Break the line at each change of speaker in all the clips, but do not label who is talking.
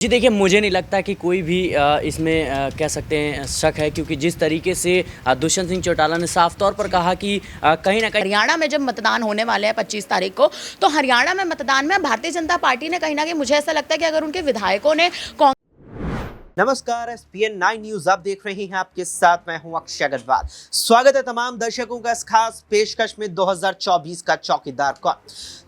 जी देखिए, मुझे नहीं लगता कि कोई भी इसमें कह सकते हैं शक है, क्योंकि जिस तरीके से दुष्यंत सिंह चौटाला ने साफ तौर पर कहा कि कहीं ना कहीं
हरियाणा में जब मतदान होने वाले हैं 25 तारीख को, तो हरियाणा में मतदान में भारतीय जनता पार्टी ने कहीं ना कहीं, मुझे ऐसा लगता है कि अगर उनके विधायकों ने
नमस्कार, एसपीएन 9 न्यूज आप देख रहे हैं। आपके साथ मैं हूं अक्षय अग्रवाल। स्वागत है तमाम दर्शकों का इस खास पेशकश में 2024 का चौकीदार कौन।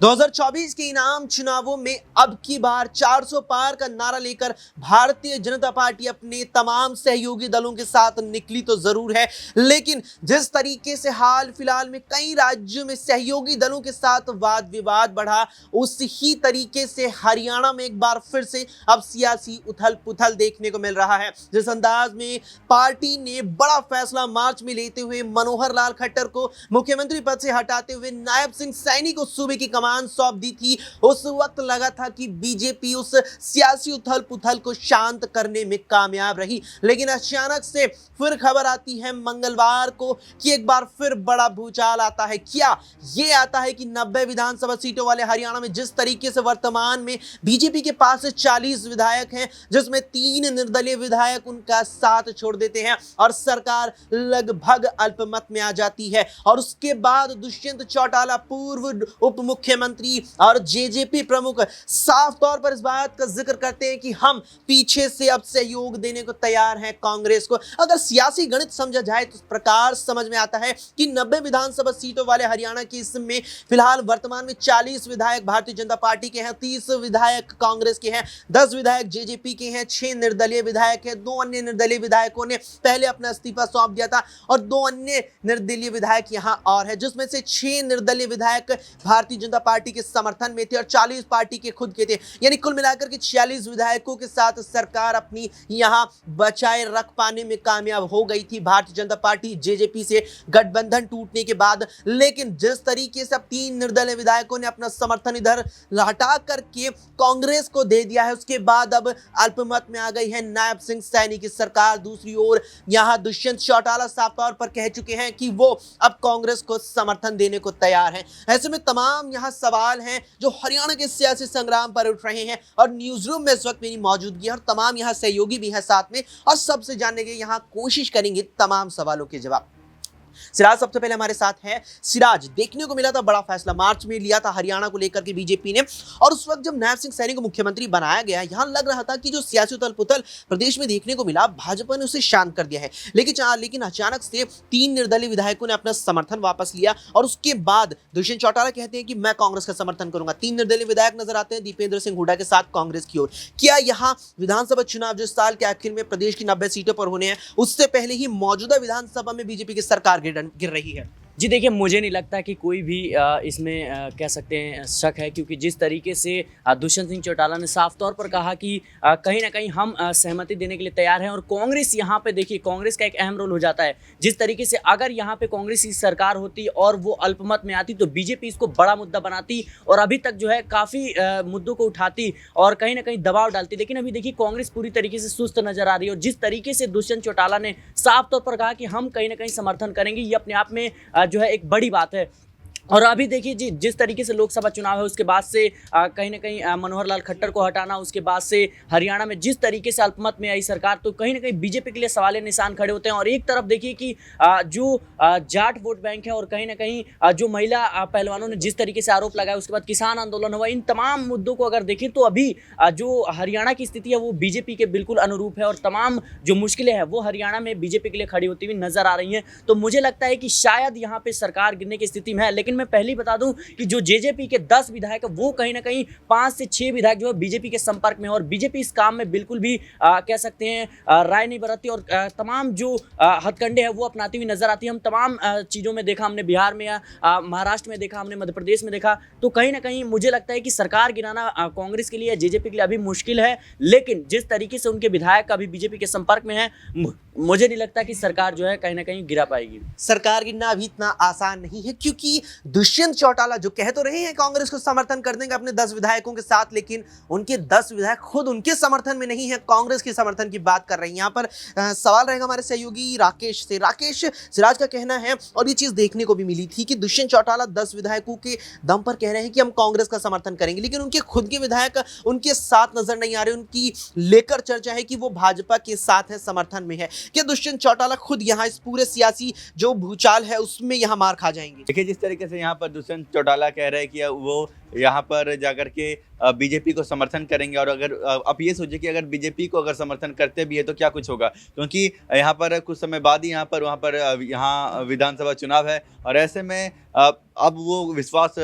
2024 के इनाम चुनावों में अब की बार 400 पार का नारा लेकर भारतीय जनता पार्टी अपने तमाम सहयोगी दलों के साथ निकली तो जरूर है, लेकिन जिस तरीके से हाल फिलहाल में कई राज्यों में सहयोगी दलों के साथ वाद विवाद बढ़ा, उसी तरीके से हरियाणा में एक बार फिर से अब सियासी उथल पुथल देखने को मिल रहा है। जिस अंदाज में पार्टी ने बड़ा फैसला मार्च में लेते हुए मनोहर लाल खट्टर को मुख्यमंत्री पद से हटाते हुए नायब सिंह सैनी को सूबे की कमान सौंप दी थी, उस वक्त लगा था कि बीजेपी उस सियासी उथल पुथल को शांत करने में कामयाब रही। लेकिन अचानक से फिर खबर आती है मंगलवार को कि एक बार फिर बड़ा भूचाल आता है। क्या ये आता है कि 90 विधानसभा सीटों वाले हरियाणा में जिस तरीके से वर्तमान में बीजेपी के पास 40 विधायक हैं, जिसमें 3 निर्दलीय विधायक उनका साथ छोड़ देते हैं और सरकार लगभग अल्पमत में आ जाती है। और उसके बाद दुष्यंत चौटाला, पूर्व उप मुख्यमंत्री और जेजेपी प्रमुख, साफ तौर पर इस बात का जिक्र करते हैं कि हम पीछे से अब सहयोग देने को तैयार हैं कांग्रेस को। अगर सियासी गणित समझा जाए तो इस प्रकार समझ में आता है कि 90 विधानसभा सीटों वाले हरियाणा के इसमें फिलहाल वर्तमान में 40 विधायक भारतीय जनता पार्टी के हैं, 30 विधायक कांग्रेस के हैं, 10 विधायक जेजेपी के हैं, 6 निर्दलीय विधायक है। 2 अन्य निर्दलीय विधायकों ने पहले अपना इस्तीफा सौंप दिया था और 2 अन्य निर्दलीय विधायक यहां और है, जिसमें से 6 निर्दलीय विधायक भारतीय जनता पार्टी के समर्थन में थे और 40 पार्टी के खुद के थे। यानी कुल मिलाकर के 46 विधायकों के साथ सरकार अपनी यहां बचाए रख पाने में कामयाब हो गई थी भारतीय जनता पार्टी जेजेपी से गठबंधन टूटने के बाद। लेकिन जिस तरीके से अब 3 निर्दलीय विधायकों ने अपना समर्थन इधर हटा करके कांग्रेस को दे दिया है, उसके बाद अब अल्पमत में आ गई है नायब सिंह सैनी की सरकार। दूसरी ओर यहां दुष्यंत चौटाला साफ तौर पर कह चुके हैं कि वो अब कांग्रेस को समर्थन देने को तैयार हैं। ऐसे में तमाम यहां सवाल हैं जो हरियाणा के सियासी संग्राम पर उठ रहे हैं और न्यूज रूम में इस वक्त मेरी मौजूदगी है और तमाम यहां सहयोगी भी हैं साथ में, और सबसे जानने की यहां कोशिश करेंगे तमाम सवालों के जवाब। सिराज सबसे पहले हमारे साथ है। सिराज, देखने को मिला था बड़ा फैसला मार्च में लिया था हरियाणा को लेकर के बीजेपी ने, और उस वक्त जब नायब सिंह सैनी को मुख्यमंत्री बनाया गया, यहां लग रहा था कि जो सियासी उथल पुथल प्रदेश में देखने को मिला, भाजपा ने उसे शांत कर दिया है। लेकिन अचानक से 3 निर्दलीय विधायकों ने अपना समर्थन वापस लिया और उसके बाद दुष्यंत चौटाला कहते हैं कि मैं कांग्रेस का समर्थन करूंगा। 3 निर्दलीय विधायक नजर आते हैं दीपेंद्र सिंह हुड्डा के साथ कांग्रेस की ओर। क्या यहां विधानसभा चुनाव जो साल के आखिर में प्रदेश की 90 सीटों पर होने हैं, उससे पहले ही मौजूदा विधानसभा में बीजेपी की सरकार गिर रही है?
जी देखिए, मुझे नहीं लगता कि कोई भी इसमें कह सकते हैं शक है, क्योंकि जिस तरीके से दुष्यंत सिंह चौटाला ने साफ तौर पर कहा कि कहीं ना कहीं हम सहमति देने के लिए तैयार हैं। और कांग्रेस यहाँ पे देखिए, कांग्रेस का एक अहम रोल हो जाता है। जिस तरीके से अगर यहाँ पे कांग्रेस की सरकार होती और वो अल्पमत में आती, तो बीजेपी इसको बड़ा मुद्दा बनाती और अभी तक जो है काफ़ी मुद्दों को उठाती और कहीं ना कहीं दबाव डालती। लेकिन अभी देखिए, कांग्रेस पूरी तरीके से सुस्त नजर आ रही है और जिस तरीके से दुष्यंत चौटाला ने साफ तौर पर कहा कि हम कहीं ना कहीं समर्थन करेंगे, ये अपने आप में जो है एक बड़ी बात है। और अभी देखिए जी, जिस तरीके से लोकसभा चुनाव है, उसके बाद से कहीं ना कहीं मनोहर लाल खट्टर को हटाना, उसके बाद से हरियाणा में जिस तरीके से अल्पमत में आई सरकार, तो कहीं ना कहीं बीजेपी के लिए सवाल निशान खड़े होते हैं। और एक तरफ देखिए कि जो जाट वोट बैंक है और कहीं ना कहीं जो महिला पहलवानों ने जिस तरीके से आरोप लगाया, उसके बाद किसान आंदोलन हुआ, इन तमाम मुद्दों को अगर देखें तो अभी जो हरियाणा की स्थिति है वो बीजेपी के बिल्कुल अनुरूप है और तमाम जो मुश्किलें हैं वो हरियाणा में बीजेपी के लिए खड़ी होती हुई नजर आ रही हैं। तो मुझे लगता है कि शायद यहाँ पे सरकार गिरने की स्थिति में है। लेकिन मैं पहले ही बता दूं कि जो जेजेपी के 10 विधायक वो कहीं ना कहीं 5 से 6 विधायक जो है बीजेपी के संपर्क में है और बीजेपी इस काम में बिल्कुल भी कह सकते हैं राय नहीं बरतती और तमाम जो हथकंडे हैं वो अपनाती हुई नजर आती है। हम तमाम चीज़ों में देखा, हमने बिहार में, महाराष्ट्र में देखा, हमने मध्य प्रदेश में देखा। तो कहीं ना कहीं मुझे लगता है कि सरकार गिराना कांग्रेस के लिए, जेजेपी के लिए अभी मुश्किल है। लेकिन जिस तरीके से उनके विधायक अभी बीजेपी के संपर्क में है, मुझे नहीं लगता कि सरकार जो है कहीं ना कहीं गिरा पाएगी।
सरकार गिरना भी इतना आसान नहीं है, क्योंकि दुष्यंत चौटाला जो कह तो रहे हैं कांग्रेस को समर्थन कर देंगे अपने 10 विधायकों के साथ, लेकिन उनके 10 विधायक खुद उनके समर्थन में नहीं है, कांग्रेस के समर्थन की बात कर रहे हैं। यहाँ पर सवाल रहेगा हमारे सहयोगी राकेश से। राकेश, सिराज का कहना है और ये चीज देखने को भी मिली थी कि दुष्यंत चौटाला 10 विधायकों के दम पर कह रहे हैं कि हम कांग्रेस का समर्थन करेंगे, लेकिन उनके खुद के विधायक उनके साथ नजर नहीं आ रहे। उनकी लेकर चर्चा है कि वो भाजपा के साथ है, समर्थन में है। क्या दुष्यंत चौटाला खुद यहाँ इस पूरे सियासी जो भूचाल है उसमें यहाँ मार खा जाएंगे?
देखिए, जिस तरीके से यहाँ पर दुष्यंत चौटाला कह रहे हैं कि वो यहाँ पर जाकर के बीजेपी को समर्थन करेंगे, और अगर आप ये सोचिए कि अगर बीजेपी को अगर समर्थन करते भी है तो क्या कुछ होगा, क्योंकि यहाँ पर कुछ समय बाद ही यहाँ विधानसभा चुनाव है, और ऐसे में अब वो विश्वास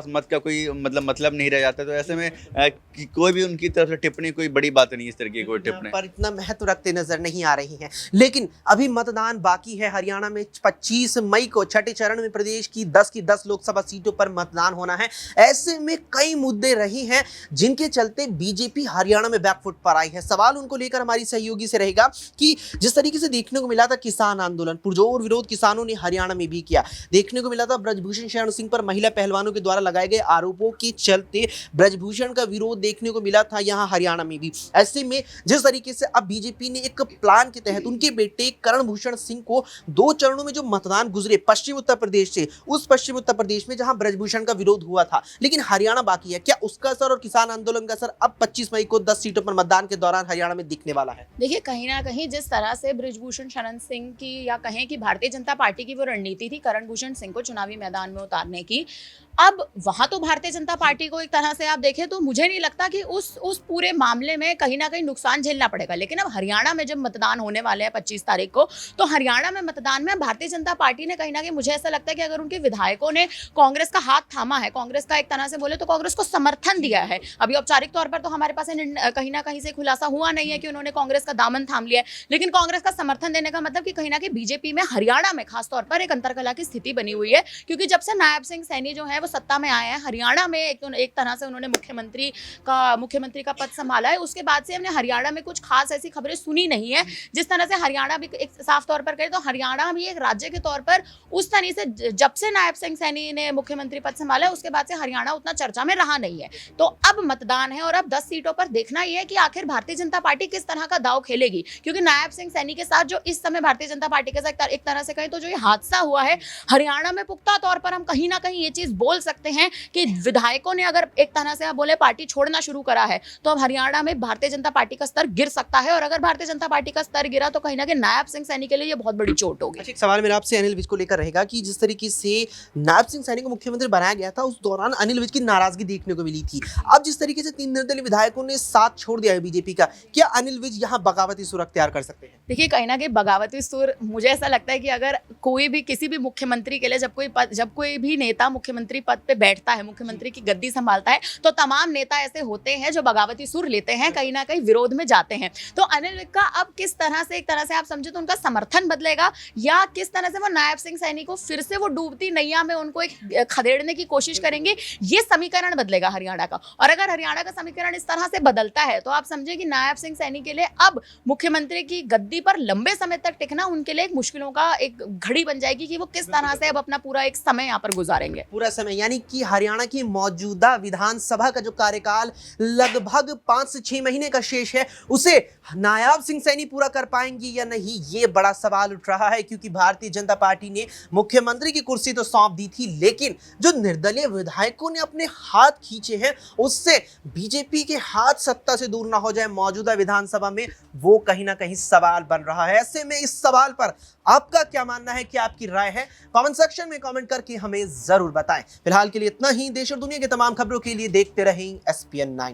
मत का कोई मतलब नहीं रह जाता। तो ऐसे में कि कोई भी उनकी तरफ से टिप्पणी कोई बड़ी बात नहीं, इस तरह की कोई टिप्पणी
पर इतना महत्व रखते नजर नहीं आ रही हैं। लेकिन अभी मतदान बाकी है। हरियाणा में 25 मई को छठे चरण में प्रदेश की 10 की 10 लोकसभा सीटों पर मतदान होना है। ऐसे में कई मुद्दे रही हैं जिनके चलते बीजेपी हरियाणा में बैकफुट पर आई है। सवाल उनको लेकर हमारी सहयोगी से रहेगा कि जिस तरीके से देखने को मिला था किसान आंदोलन, पुरजोर विरोध किसानों ने हरियाणा में भी किया। देखने को मिला था ब्रजभूषण शरण सिंह पर महिला पहलवानों के द्वारा लगाए गए आरोपों के चलते ब्रजभूषण का विरोध देखने को मिला था यहाँ हरियाणा में भी। ऐसे में जिस तरीके से अब बीजेपी ने एक प्लान के तहत उनके बेटे करण भूषण सिंह को 2 चरणों में जो मतदान गुजरे पश्चिम उत्तर प्रदेश से, उस पश्चिम उत्तर प्रदेश में जहां ब्रजभूषण का विरोध हुआ था, लेकिन हरियाणा बाकी है, क्या उसका असर और किसान आंदोलन का असर अब 25 मई को 10 सीटों पर मतदान के दौरान हरियाणा में दिखने वाला है?
देखिए, कहीं ना कहीं जिस तरह से ब्रजभूषण शरण सिंह की या कहें कि भारतीय जनता पार्टी की वो रणनीति थी करण भूषण सिंह को चुनावी मैदान में उतारने की, अब वहां तो भारतीय जनता पार्टी को एक तरह से आप देखें तो मुझे नहीं लगता कि उस पूरे मामले में कहीं ना कहीं नुकसान झेलना पड़ेगा। लेकिन अब हरियाणा में जब मतदान होने वाले हैं 25 तारीख को, तो हरियाणा में मतदान में भारतीय जनता पार्टी ने कहीं ना कहीं, मुझे ऐसा लगता है कि अगर उनके विधायकों ने कांग्रेस का हाथ थामा है, कांग्रेस का एक तरह से बोले तो कांग्रेस को समर्थन दिया है, अभी औपचारिक तौर पर तो हमारे पास कहीं ना कहीं से खुलासा हुआ नहीं है कि उन्होंने कांग्रेस का दामन थाम लिया है, लेकिन कांग्रेस का समर्थन देने का मतलब कि कहीं ना कहीं बीजेपी में हरियाणा में खासतौर पर एक अंतरकलह की स्थिति बनी हुई है। क्योंकि जब से नायब सिंह सैनी जो है वो सत्ता में आए हैं हरियाणा में, एक तरह से उन्होंने मुख्यमंत्री का पद संभाला है, उसके बाद से हमने हरियाणा में कुछ खास ऐसी खबरें सुनी नहीं है। जिस तरह से हरियाणा भी एक साफ तौर पर कहें तो हरियाणा भी एक राज्य के तौर पर उस तरह से जब से नायब सिंह सैनी ने मुख्यमंत्री पद संभाला है उसके बाद से हरियाणा उतना चर्चा में रहा नहीं है। तो अब मतदान है और अब 10 सीटों पर देखना यह है कि आखिर भारतीय जनता पार्टी किस तरह का दाव खेलेगी, क्योंकि नायब सिंह सैनी के साथ जो इस समय भारतीय जनता पार्टी के साथ एक तरह से कहें तो जो ये हादसा हुआ है हरियाणा में, पुख्ता तौर पर हम कहीं ना कहीं ये चीज बोल सकते हैं कि विधायकों ने अगर एक तरह से आप बोले पार्टी छोड़ना शुरू करा है, तो अब हरियाणा में भारतीय जनता पार्टी का स्तर गिर सकता है, और अगर भारतीय जनता पार्टी का स्तर गिरा तो कहीं ना कहीं नायब सिंह सैनी के लिए ये बहुत बड़ी चोट होगी।
एक सवाल मेरा आपसे अनिल विज को लेकर रहेगा कि जिस तरीके से नायब सिंह सैनी को मुख्यमंत्री बनाया गया था, उस दौरान अनिल विज की नाराजगी देखने को मिली थी। अब जिस तरीके से 3 निर्दलीय विधायकों ने साथ छोड़ दिया है बीजेपी का, क्या अनिल विज यहाँ बगावती सुर अख्तियार कर सकते हैं?
देखिए, कहीं ना कहीं बगावती सुर, मुझे ऐसा लगता है कि अगर कोई भी किसी भी मुख्यमंत्री के लिए जब कोई भी नेता मुख्यमंत्री पद पे बैठता है, मुख्यमंत्री की गद्दी संभालता है, तो तमाम नेता ऐसे होते हैं जो बगावती सुर लेते हैं, कहीं ना कहीं विरोध में जाते हैं। तो अनिल विज का अब किस तरह से, एक तरह से आप समझे तो उनका समर्थन बदलेगा, या किस तरह से वो नायब सिंह सैनी को फिर से वो डूबती नैया में उनको एक खदेड़ने की कोशिश करेंगे, ये समीकरण बदलेगा हरियाणा का। और अगर हरियाणा का समीकरण इस तरह से बदलता है तो आप समझे कि नायब सिंह सैनी के लिए अब मुख्यमंत्री की गद्दी पर लंबे समय तक टिकना उनके लिए एक मुश्किलों का एक घड़ी बन जाएगी कि वो किस तरह से अब अपना पूरा एक समय यहाँ पर गुजारेंगे।
पूरा समय, यानी कि हरियाणा की मौजूदा विधानसभा का जो कार्यकाल लगभग 5 से 6 महीने का शेष है, उसे नायब सिंह सैनी पूरा कर पाएंगे या नहीं, ये बड़ा सवाल उठ रहा है। क्योंकि भारतीय जनता पार्टी ने मुख्यमंत्री की कुर्सी तो सौंप दी थी, लेकिन जो निर्दलीय विधायकों ने अपने हाथ खींचे हैं, उससे बीजेपी के हाथ सत्ता से दूर ना हो जाए मौजूदा विधानसभा में, वो कहीं ना कहीं सवाल बन रहा है। ऐसे में इस सवाल पर आपका क्या मानना है, क्या आपकी राय है, कमेंट सेक्शन में कमेंट करके हमें जरूर बताएं। फिलहाल के लिए इतना ही। देश और दुनिया की तमाम खबरों के लिए देखते रहें SPN9।